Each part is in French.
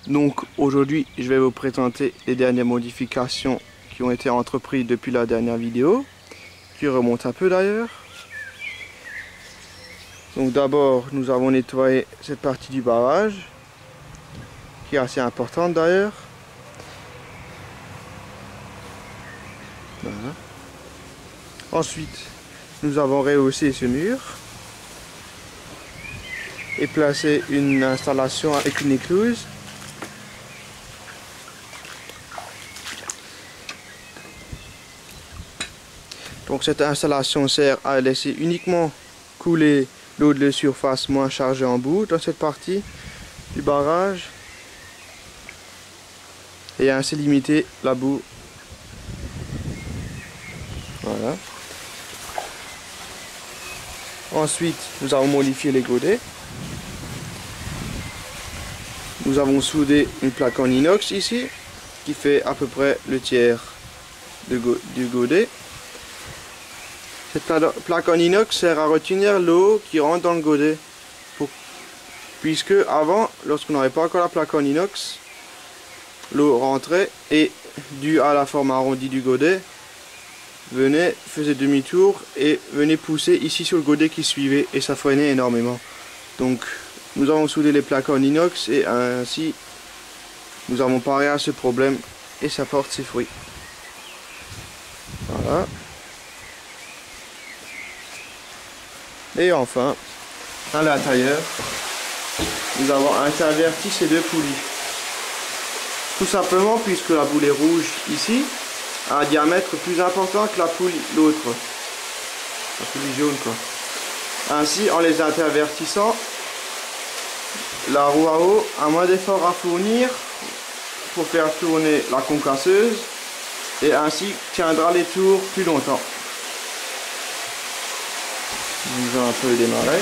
Donc aujourd'hui je vais vous présenter les dernières modifications qui ont été entreprises depuis la dernière vidéo, qui remonte un peu d'ailleurs. Donc d'abord nous avons nettoyé cette partie du barrage, qui est assez importante d'ailleurs. Voilà. Ensuite nous avons rehaussé ce mur et placé une installation avec une écluse. Donc cette installation sert à laisser uniquement couler l'eau de surface moins chargée en boue dans cette partie du barrage et ainsi limiter la boue. Voilà. Ensuite, nous avons modifié les godets. Nous avons soudé une plaque en inox ici qui fait à peu près le tiers du godet. Cette plaque en inox sert à retenir l'eau qui rentre dans le godet. Puisque avant, lorsqu'on n'avait pas encore la plaque en inox, l'eau rentrait et dû à la forme arrondie du godet, faisait demi-tour et venait pousser ici sur le godet qui suivait et ça freinait énormément. Donc nous avons soudé les plaques en inox et ainsi nous avons paré à ce problème et ça porte ses fruits. Voilà. Et enfin, à l'intérieur, nous avons interverti ces deux poulies. Tout simplement puisque la boule est rouge ici a un diamètre plus important que la poulie, l'autre. La poulie jaune quoi. Ainsi, en les intervertissant, la roue à eau a moins d'efforts à fournir pour faire tourner la concasseuse et ainsi tiendra les tours plus longtemps. Nous allons un peu démarrer.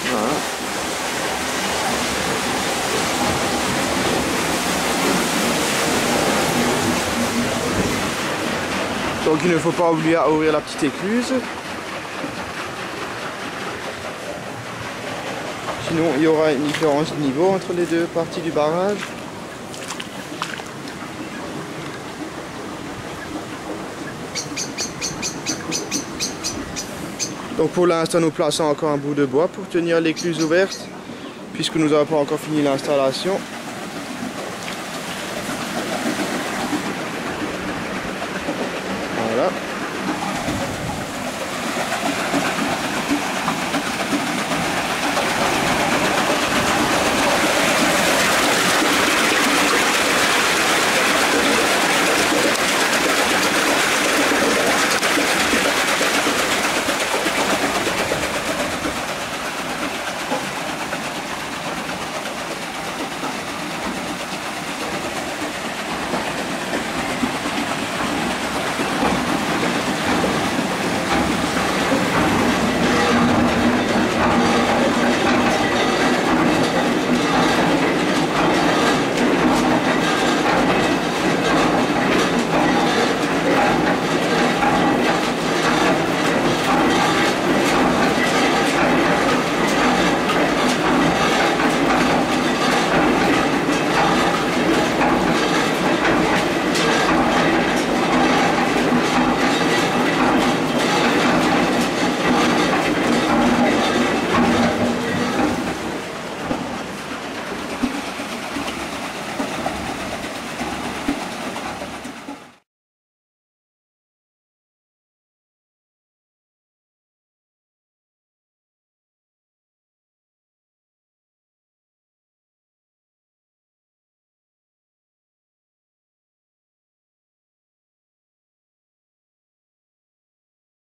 Voilà. Donc il ne faut pas oublier à ouvrir la petite écluse. Sinon il y aura une différence de niveau entre les deux parties du barrage. Donc pour l'instant nous plaçons encore un bout de bois pour tenir l'écluse ouverte puisque nous n'avons pas encore fini l'installation.